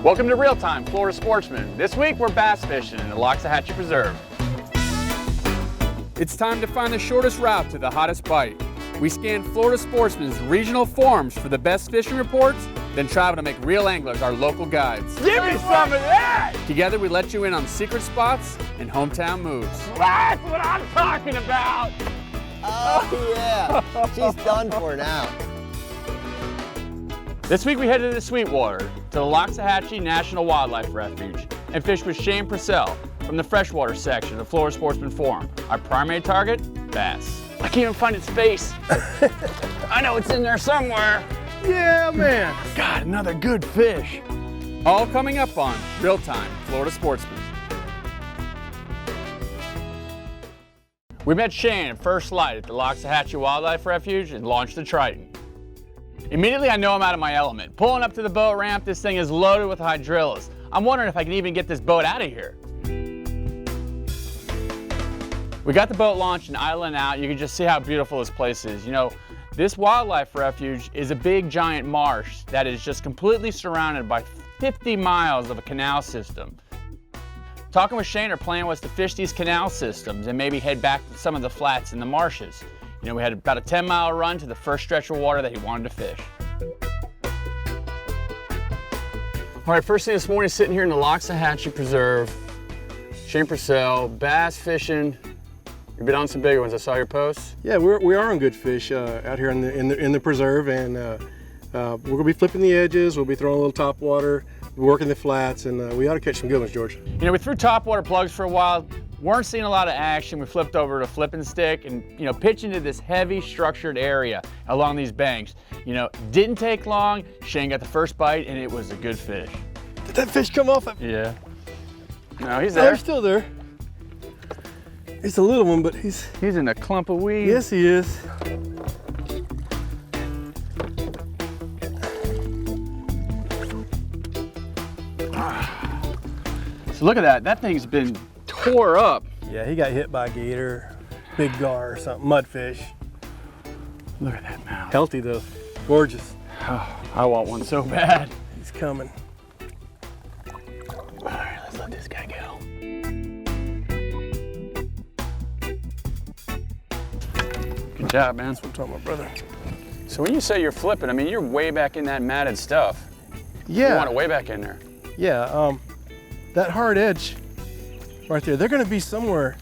Welcome to Real Time, Florida Sportsman. This week we're bass fishing in the Loxahatchee Preserve. It's time to find the shortest route to the hottest bite. We scan Florida Sportsman's regional forums for the best fishing reports, then travel to make real anglers our local guides. Give me some of that! Together we let you in on secret spots and hometown moves. That's what I'm talking about! Oh yeah, she's done for now. This week we headed to the Sweetwater, to the Loxahatchee National Wildlife Refuge, and fished with Shane Procell from the Freshwater section of the Florida Sportsman Forum. Our primary target, bass. I can't even find its face. I know it's in there somewhere. Yeah, man. God, another good fish. All coming up on Real Time, Florida Sportsman. We met Shane at first light at the Loxahatchee Wildlife Refuge and launched the Triton. Immediately I know I'm out of my element. Pulling up to the boat ramp, this thing is loaded with hydrillas. I'm wondering if I can even get this boat out of here. We got the boat launched and idling out. You can just see how beautiful this place is. You know, this wildlife refuge is a big giant marsh that is just completely surrounded by 50 miles of a canal system. Talking with Shane, our plan was to fish these canal systems and maybe head back to some of the flats in the marshes. You know, we had about a 10-mile run to the first stretch of water that he wanted to fish. All right, first thing this morning, sitting here in the Loxahatchee Preserve. Shane Procell, bass fishing. You've been on some bigger ones. I saw your posts. Yeah, we are on good fish out here in the preserve, and we're gonna be flipping the edges. We'll be throwing a little top water, working the flats, and we ought to catch some good ones, George. You know, we threw topwater plugs for a while. Weren't seeing a lot of action. We flipped over to flipping stick and, you know, pitched into this heavy structured area along these banks. You know, didn't take long. Shane got the first bite and it was a good fish. Did that fish come off? Yeah. No, he's Oh, there. he's still there. He's a little one, but he's in a clump of weeds. Yes, he is. So look at that. That thing's been tore up. Yeah, he got hit by a gator, big gar or something, mudfish. Look at that mouth. Healthy though, gorgeous. Oh, I want one so bad. He's coming. All right, let's let this guy go. Good job, man. That's what I'm talking about, brother. So when you say you're flipping, I mean, you're way back in that matted stuff. Yeah. You want it way back in there. Yeah, that hard edge right there, they're gonna be somewhere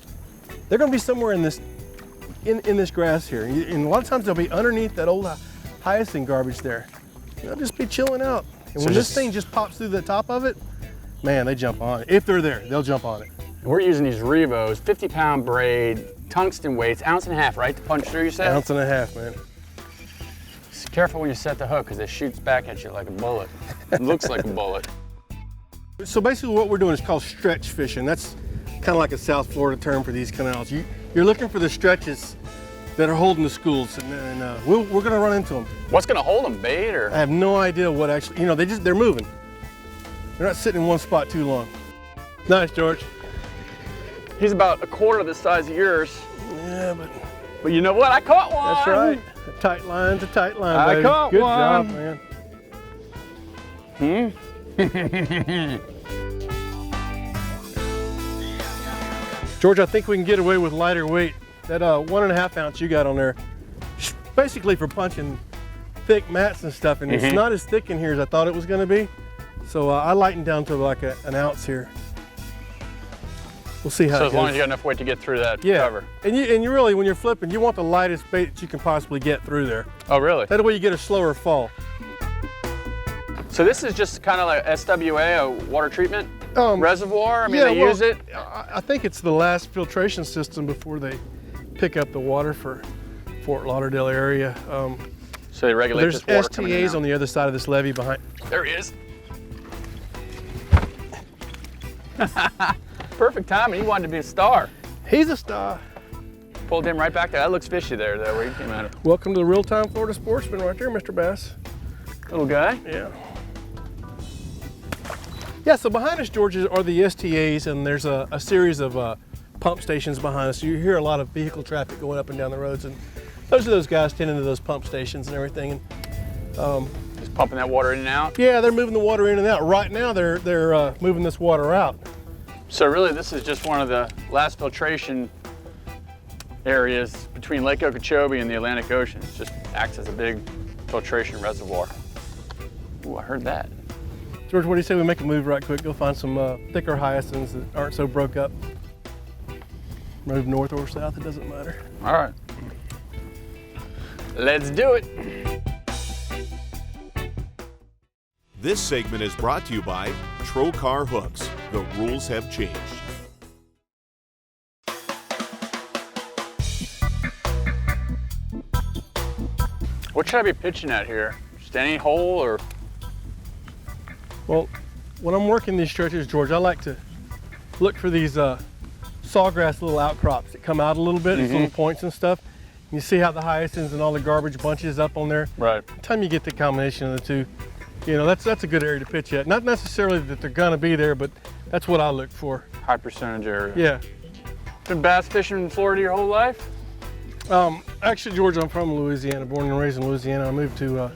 in this this grass here. And a lot of times they'll be underneath that old hyacinth garbage there. They'll just be chilling out. And when this thing just pops through the top of it, man, they jump on it. If they're there, they'll jump on it. We're using these Revos, 50-pound braid, tungsten weights, 1.5 ounces, right, to punch through, you said? 1.5 ounces, man. Just careful when you set the hook, because it shoots back at you like a bullet. It looks like a bullet. So basically what we're doing is called stretch fishing. That's kind of like a South Florida term for these canals. You're looking for the stretches that are holding the schools, and we're going to run into them. What's going to hold them, bait or? I have no idea what actually, you know, they're moving. They're not sitting in one spot too long. Nice, George. He's about 1/4 the size of yours. Yeah, but you know what? I caught one. That's right. A tight line's a tight line, I baby. caught Good one. job, man. George, I think we can get away with lighter weight. That 1.5 ounce you got on there, basically for punching thick mats and stuff, and it's not as thick in here as I thought it was going to be. So I lightened down to like an ounce here. We'll see how it goes. So as long as you got enough weight to get through that cover. And you really, when you're flipping, you want the lightest bait that you can possibly get through there. Oh, really? That way you get a slower fall. So this is just kind of like SWA, a water treatment reservoir? I mean, they use it? I think it's the last filtration system before they pick up the water for Fort Lauderdale area. So they regulate this water coming in. There's STAs on the other side of this levee behind. There he is. Perfect timing. He wanted to be a star. He's a star. Pulled him right back there. That looks fishy there, though, where he came out of. Welcome to the Real Time Florida Sportsman right there, Mr. Bass. Little guy? Yeah. Yeah, so behind us, George, are the STAs, and there's a series of pump stations behind us. You hear a lot of vehicle traffic going up and down the roads, and those are those guys tending to those pump stations and everything. And, pumping that water in and out? Yeah, they're moving the water in and out. Right now, they're moving this water out. So really, this is just one of the last filtration areas between Lake Okeechobee and the Atlantic Ocean. It just acts as a big filtration reservoir. Ooh, I heard that. George, what do you say we make a move right quick? Go find some thicker hyacinths that aren't so broke up. Move north or south, it doesn't matter. All right. Let's do it. This segment is brought to you by Trocar Hooks. The rules have changed. What should I be pitching at here? Just any hole or? Well, when I'm working these stretches, George, I like to look for these sawgrass little outcrops that come out a little bit, these little points and stuff. And you see how the hyacinths and all the garbage bunches up on there? Right. By the time you get the combination of the two, you know, that's a good area to pitch at. Not necessarily that they're gonna be there, but that's what I look for. High percentage area. Yeah. Been bass fishing in Florida your whole life? Actually, George, I'm from Louisiana, born and raised in Louisiana. I moved to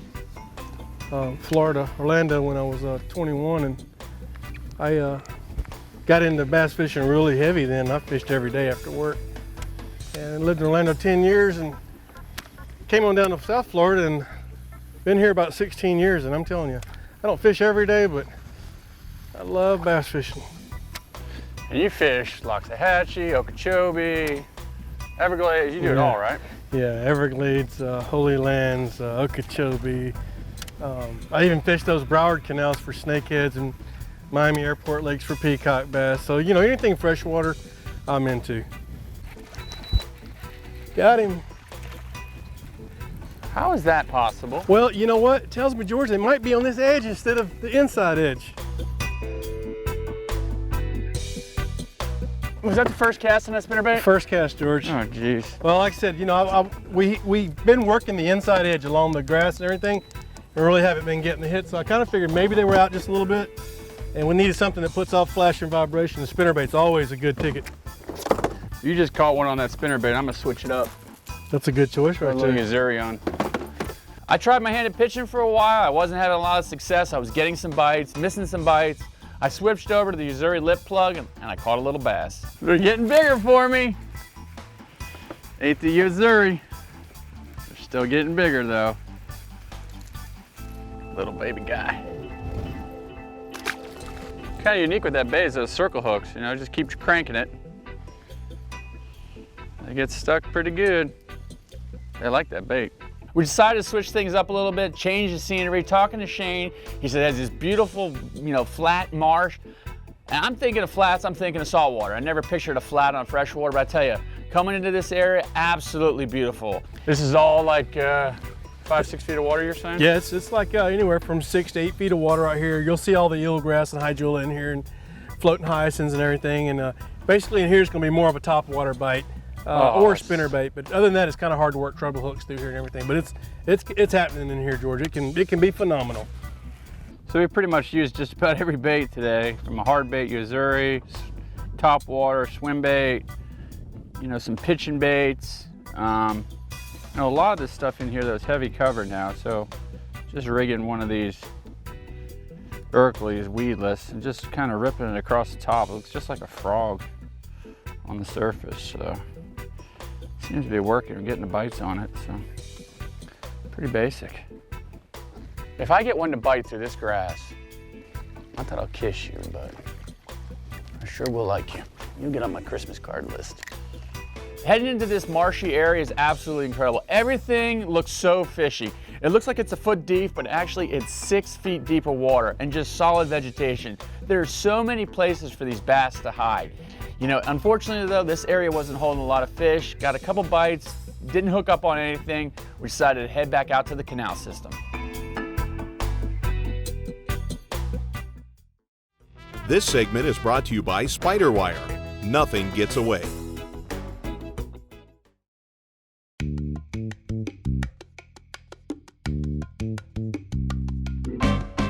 Florida, Orlando, when I was 21, and I got into bass fishing really heavy then. I fished every day after work. And lived in Orlando 10 years and came on down to South Florida and been here about 16 years. And I'm telling you, I don't fish every day, but I love bass fishing. And you fish Loxahatchee, Okeechobee, Everglades, you do it all, right? Yeah, Everglades, Holy Lands, Okeechobee. I even fished those Broward canals for snakeheads and Miami Airport lakes for peacock bass. So, you know, anything freshwater, I'm into. Got him. How is that possible? Well, you know what? It tells me, George, they might be on this edge instead of the inside edge. Was that the first cast on that spinnerbait? First cast, George. Oh, jeez. Well, like I said, you know, we've been working the inside edge along the grass and everything, and really haven't been getting the hit. So I kind of figured maybe they were out just a little bit, and we needed something that puts off flash and vibration. The spinnerbait's always a good ticket. You just caught one on that spinnerbait. I'm gonna switch it up. That's a good choice right Put a little there. Missouri on. I tried my hand at pitching for a while. I wasn't having a lot of success. I was getting some bites, missing some bites. I switched over to the Missouri lip plug and I caught a little bass. They're getting bigger for me. Ate the Missouri. They're still getting bigger though. Little baby guy. Kind of unique with that bait is those circle hooks. You know, just keep cranking it. They get stuck pretty good. I like that bait. We decided to switch things up a little bit, change the scenery. Talking to Shane, he said it has this beautiful, you know, flat marsh. And I'm thinking of flats, I'm thinking of saltwater. I never pictured a flat on freshwater, but I tell you, coming into this area, absolutely beautiful. This is all like 5-6 feet of water, you're saying? Yeah, it's like anywhere from 6 to 8 feet of water right here. You'll see all the eelgrass and hydrilla in here and floating hyacinths and everything. And basically in here is going to be more of a top water bite. Or spinnerbait, but other than that, it's kind of hard to work treble hooks through here and everything. But it's happening in here, George. It can be phenomenal. So we pretty much used just about every bait today, from a hard bait, Missouri, top water, swim bait, you know, some pitching baits. You know, a lot of this stuff in here that's heavy cover now. So just rigging one of these Berkeley's weedless and just kind of ripping it across the top. It looks just like a frog on the surface. So. Seems to be working. We're getting the bites on it, so pretty basic. If I get one to bite through this grass, not that I'll kiss you, but I sure will like you. You'll get on my Christmas card list. Heading into this marshy area is absolutely incredible. Everything looks so fishy. It looks like it's a foot deep, but actually it's 6 feet deep of water and just solid vegetation. There are so many places for these bass to hide. You know, unfortunately though, this area wasn't holding a lot of fish. Got a couple bites, didn't hook up on anything. We decided to head back out to the canal system. This segment is brought to you by Spiderwire. Nothing gets away.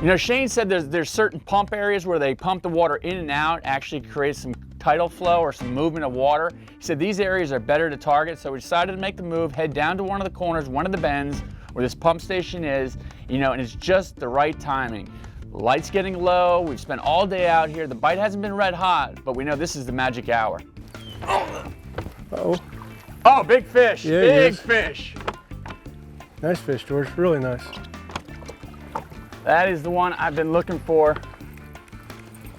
You know, Shane said there's certain pump areas where they pump the water in and out, actually creates some tidal flow or some movement of water. He said these areas are better to target, so we decided to make the move, head down to one of the corners, one of the bends where this pump station is, you know, and it's just the right timing. The light's getting low, we've spent all day out here, the bite hasn't been red hot, but we know this is the magic hour. Uh-oh. Oh, big fish, Yeah, he big is. fish. Nice fish, George, really nice. That is the one I've been looking for.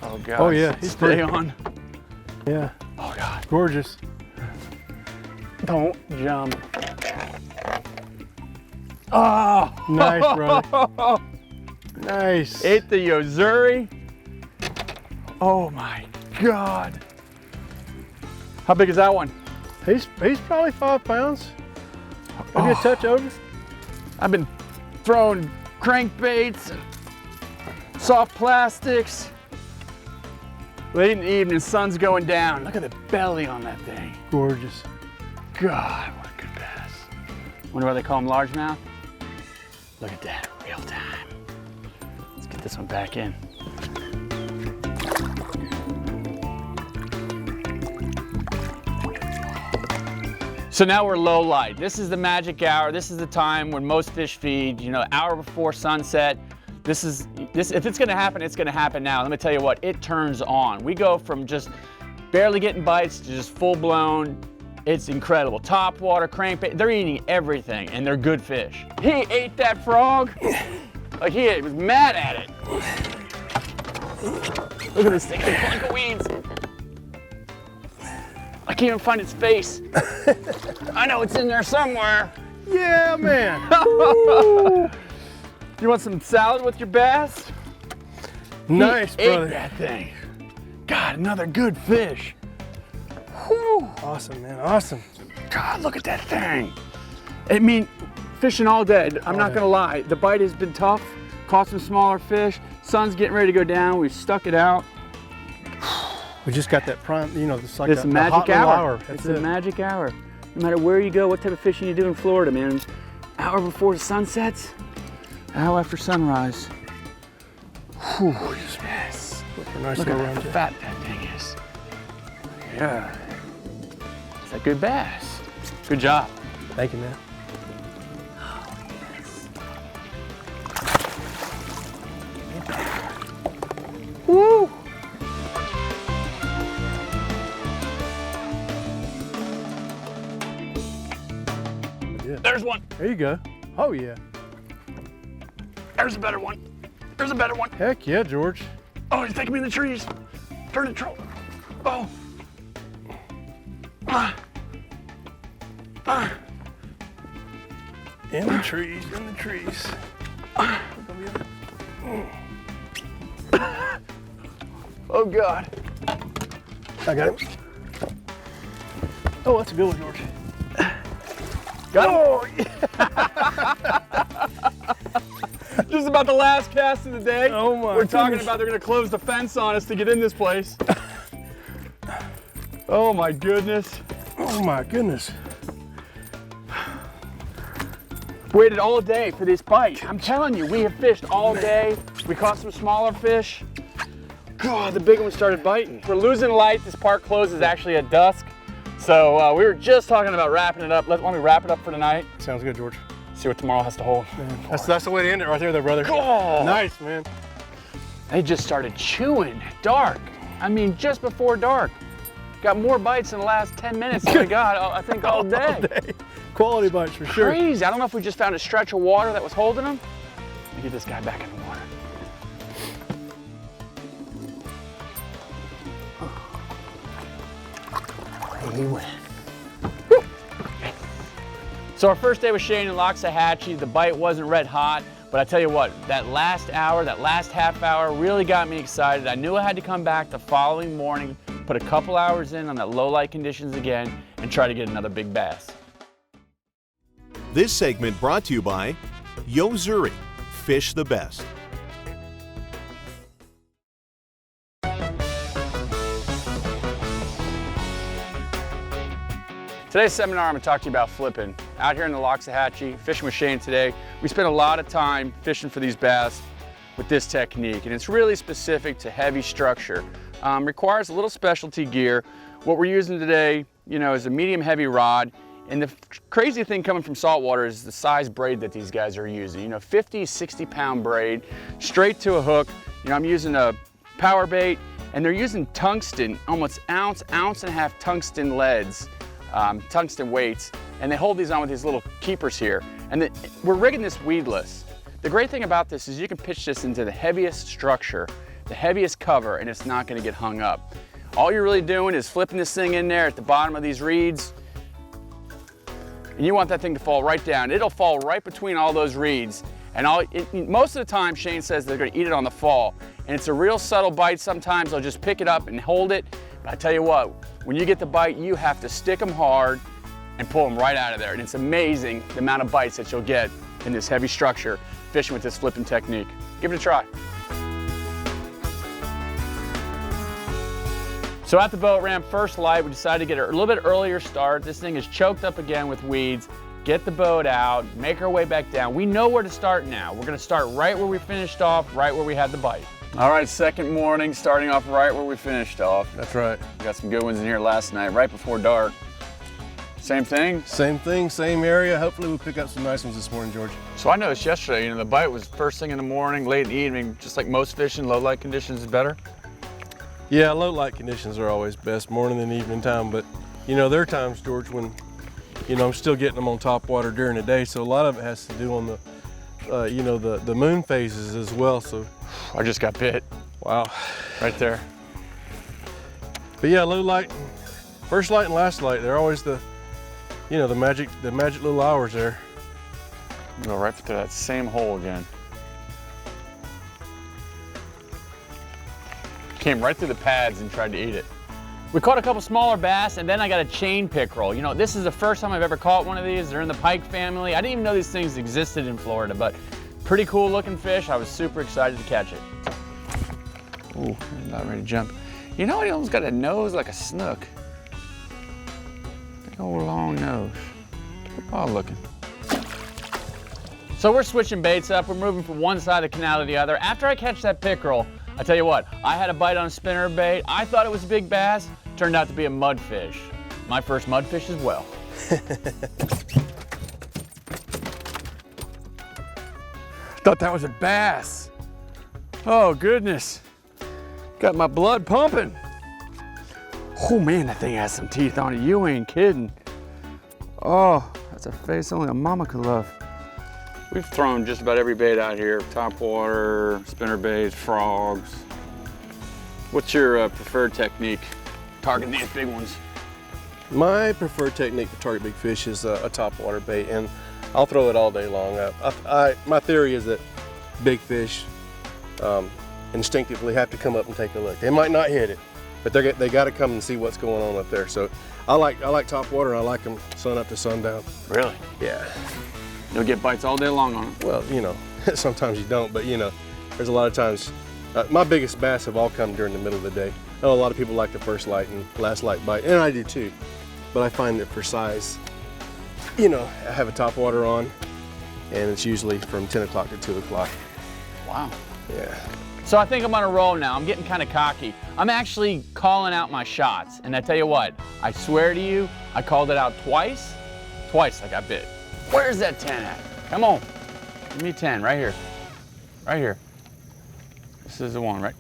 Oh God. Oh, yeah, he's stay pretty. on. Yeah, Oh God. gorgeous. Don't jump. Oh. Nice, brother. Nice. Ate the Yozuri. Oh my God. How big is that one? He's probably 5 pounds. Maybe a touch over. I've been throwing crankbaits and soft plastics. Late in the evening, sun's going down. Look at the belly on that thing. Gorgeous. God, what a good bass. Wonder why they call them largemouth? Look at that, real time. Let's get this one back in. So now we're low light. This is the magic hour. This is the time when most fish feed, you know, hour before sunset. If it's gonna happen, it's gonna happen now. Let me tell you what, it turns on. We go from just barely getting bites to just full blown. It's incredible. Top water, crankbait, they're eating everything and they're good fish. He ate that frog. Like he was mad at it. Look at this thing, a clump of weeds. I can't even find its face. I know it's in there somewhere. Yeah, man. You want some salad with your bass? Nice, He brother. ate that thing. God, another good fish. Whew. Awesome, man. Awesome. God, look at that thing. I mean, fishing all day. I'm not gonna lie. The bite has been tough. Caught some smaller fish. Sun's getting ready to go down. We've stuck it out. We just got that prime, you know, it's like It's a a magic hot little hour. That's It's a magic hour. No matter where you go, what type of fishing you do in Florida, man. Hour before the sun sets, hour after sunrise. Whew, yes. Looking nice Look little at how round. fat that thing is. Yeah. It's a good bass. Good job. Thank you, man. Woo! Yeah. There's one. There you go. Oh, yeah. There's a better one. There's a better one. Heck yeah, George. Oh, he's taking me in the trees. Turn the troll. Oh. Ah. Ah. In the trees, in the trees. Oh God. I got him. Oh, that's a good one, George. Got him. Just about the last cast of the day. Oh my We're talking goodness. about they're gonna close the fence on us to get in this place. Oh my goodness. Oh my goodness. Waited all day for this bite. I'm telling you, we have fished all day. We caught some smaller fish. God, the big one started biting. We're losing light. This park closes actually at dusk. So we were just talking about wrapping it up. Why don't we wrap it up for tonight? Sounds good, George. See what tomorrow has to hold. That's the way to end it right there, though, brother. Oh. Nice, man. They just started chewing at dark. I mean, just before dark. Got more bites in the last 10 minutes than I got, I think, all day. All day. Quality bites for sure. Crazy. I don't know if we just found a stretch of water that was holding them. Let me get this guy back in the water. He went. Woo. So our first day with Shane and Loxahatchee, the bite wasn't red hot, but I tell you what, that last hour, that last half hour really got me excited. I knew I had to come back the following morning, put a couple hours in on that low light conditions again, and try to get another big bass. This segment brought to you by Yozuri, fish the best. Today's seminar, I'm going to talk to you about flipping. Out here in the Loxahatchee, fishing with Shane today, we spent a lot of time fishing for these bass with this technique, and it's really specific to heavy structure. Requires a little specialty gear. What we're using today, you know, is a medium heavy rod. And the crazy thing coming from saltwater is the size braid that these guys are using. You know, 50, 60-pound braid, straight to a hook. You know, I'm using a power bait, and they're using tungsten, almost ounce and a half tungsten leads, tungsten weights, and they hold these on with these little keepers here. And we're rigging this weedless. The great thing about this is you can pitch this into the heaviest structure, the heaviest cover, and it's not gonna get hung up. All you're really doing is flipping this thing in there at the bottom of these reeds, and you want that thing to fall right down. It'll fall right between all those reeds. And most of the time, Shane says they're gonna eat it on the fall. And it's a real subtle bite. Sometimes they'll just pick it up and hold it. But I tell you what, when you get the bite, you have to stick them hard and pull them right out of there. And it's amazing the amount of bites that you'll get in this heavy structure fishing with this flipping technique. Give it a try. So at the boat ramp, first light, we decided to get a little bit earlier start. This thing is choked up again with weeds. Get the boat out, make our way back down. We know where to start now. We're gonna start right where we finished off, right where we had the bite. All right, second morning, starting off right where we finished off. That's right. We got some good ones in here last night, right before dark. Same thing? Same thing, same area. Hopefully we'll pick up some nice ones this morning, George. So I noticed yesterday, you know, the bite was first thing in the morning, late in the evening, just like most fishing, low light conditions is better. Yeah, low light conditions are always best, morning and evening time, but you know, there are times, George, when, you know, I'm still getting them on top water during the day, so a lot of it has to do on the, you know, the moon phases as well, so. I just got bit. Wow. Right there. But yeah, low light, first light and last light, they're always the, you know, the magic little hours there. Go right through that same hole again. Came right through the pads and tried to eat it. We caught a couple smaller bass, and then I got a chain pickerel. You know, this is the first time I've ever caught one of these. They're in the pike family. I didn't even know these things existed in Florida, but pretty cool looking fish. I was super excited to catch it. Ooh, not ready to jump. You know, he almost got a nose like a snook. Big old long nose. Odd looking. So we're switching baits up. We're moving from one side of the canal to the other. After I catch that pickerel, I tell you what, I had a bite on a spinner bait. I thought it was a big bass. Turned out to be a mudfish. My first mudfish as well. Thought that was a bass. Oh goodness. Got my blood pumping. Oh man, that thing has some teeth on it. You ain't kidding. Oh, that's a face only a mama could love. We've thrown just about every bait out here. Top water, spinner baits, frogs. What's your preferred technique targeting these big ones? My preferred technique to target big fish is a top water bait, and I'll throw it all day long. My theory is that big fish instinctively have to come up and take a look. They might not hit it, but they got to come and see what's going on up there. So I like top water, and I like them sun up to sundown. Really? Yeah. You'll get bites all day long on them. Well, you know, sometimes you don't, but you know, there's a lot of times. My biggest bass have all come during the middle of the day. I know a lot of people like the first light and last light bite, and I do too. But I find that for size, you know, I have a top water on, and it's usually from 10 o'clock to 2 o'clock. Wow. Yeah. So I think I'm on a roll now. I'm getting kind of cocky. I'm actually calling out my shots. And I tell you what, I swear to you, I called it out twice. Twice I got bit. Where's that 10 at? Come on. Give me 10 right here. Right here. This is the one, right?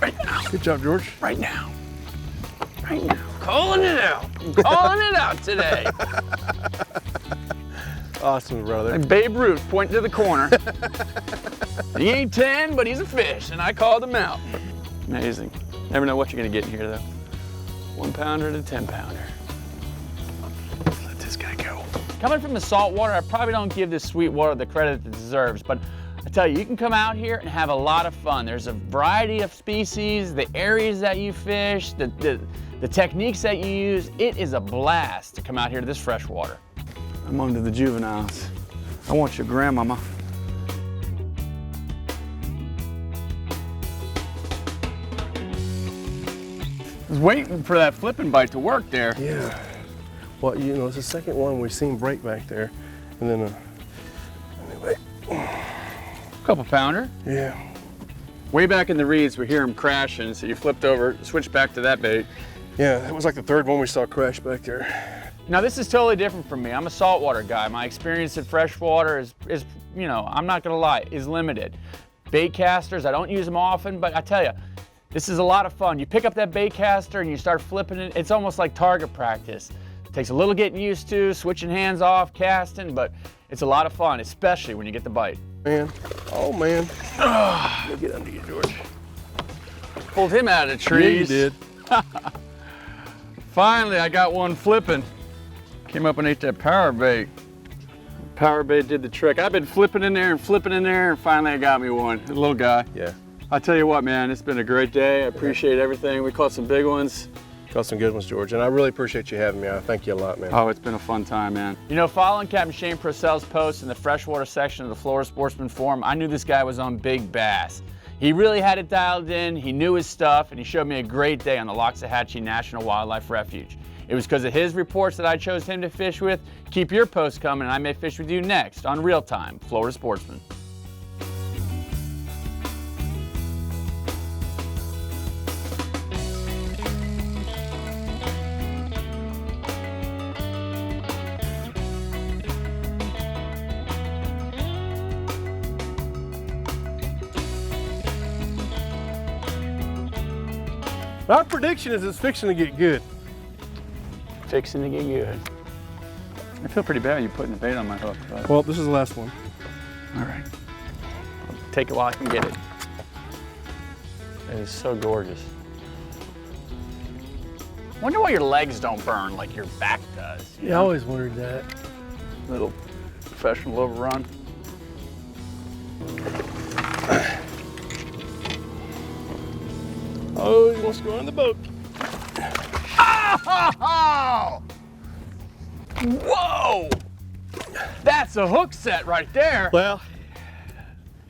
Right now. Good job, George. Right now. Right now. Calling it out. I'm calling it out today. Awesome, brother. Like Babe Ruth pointing to the corner. He ain't 10, but he's a fish, and I called him out. Amazing. Never know what you're gonna get in here, though. 1 pounder to 10 pounder. Let's let this guy go. Coming from the salt water, I probably don't give this sweet water the credit it deserves, but I tell you, you can come out here and have a lot of fun. There's a variety of species, the areas that you fish, the techniques that you use. It is a blast to come out here to this freshwater. I'm on to the juveniles. I want your grandmama. I was waiting for that flipping bite to work there. Yeah. Well, you know, it's the second one we've seen break back there. And then, anyway. Couple pounder. Yeah. Way back in the reeds, we hear him crashing, so you flipped over, switched back to that bait. Yeah, that was like the third one we saw crash back there. Now this is totally different from me. I'm a saltwater guy. My experience at freshwater is, you know, I'm not gonna lie, is limited. Bait casters, I don't use them often, but I tell you, this is a lot of fun. You pick up that bait caster and you start flipping it. It's almost like target practice. It takes a little getting used to, switching hands off, casting, but it's a lot of fun, especially when you get the bite. Man, oh man. Let me get under you, George. Pulled him out of the trees. Yeah, you did. Finally, I got one flipping. Came up and ate that power bait. Power bait did the trick. I've been flipping in there, and finally I got me one, a little guy. Yeah. I'll tell you what, man, it's been a great day. I appreciate everything. We caught some big ones. Caught some good ones, George, and I really appreciate you having me. I thank you a lot, man. Oh, it's been a fun time, man. You know, following Captain Shane Procell's post in the freshwater section of the Florida Sportsman forum, I knew this guy was on big bass. He really had it dialed in, he knew his stuff, and he showed me a great day on the Loxahatchee National Wildlife Refuge. It was because of his reports that I chose him to fish with. Keep your posts coming, and I may fish with you next on Real Time Florida Sportsman. My prediction is it's fixing to get good. Fixing to get good. I feel pretty bad you putting the bait on my hook. But... Well, this is the last one. All right. I'll take it while I can get it. It is so gorgeous. Wonder why your legs don't burn like your back does. Yeah, I always wondered that. Little professional overrun. Oh, he wants to go on the boat. Oh! Whoa! That's a hook set right there. Well,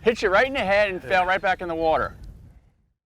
Hit you right in the head and fell right back in the water.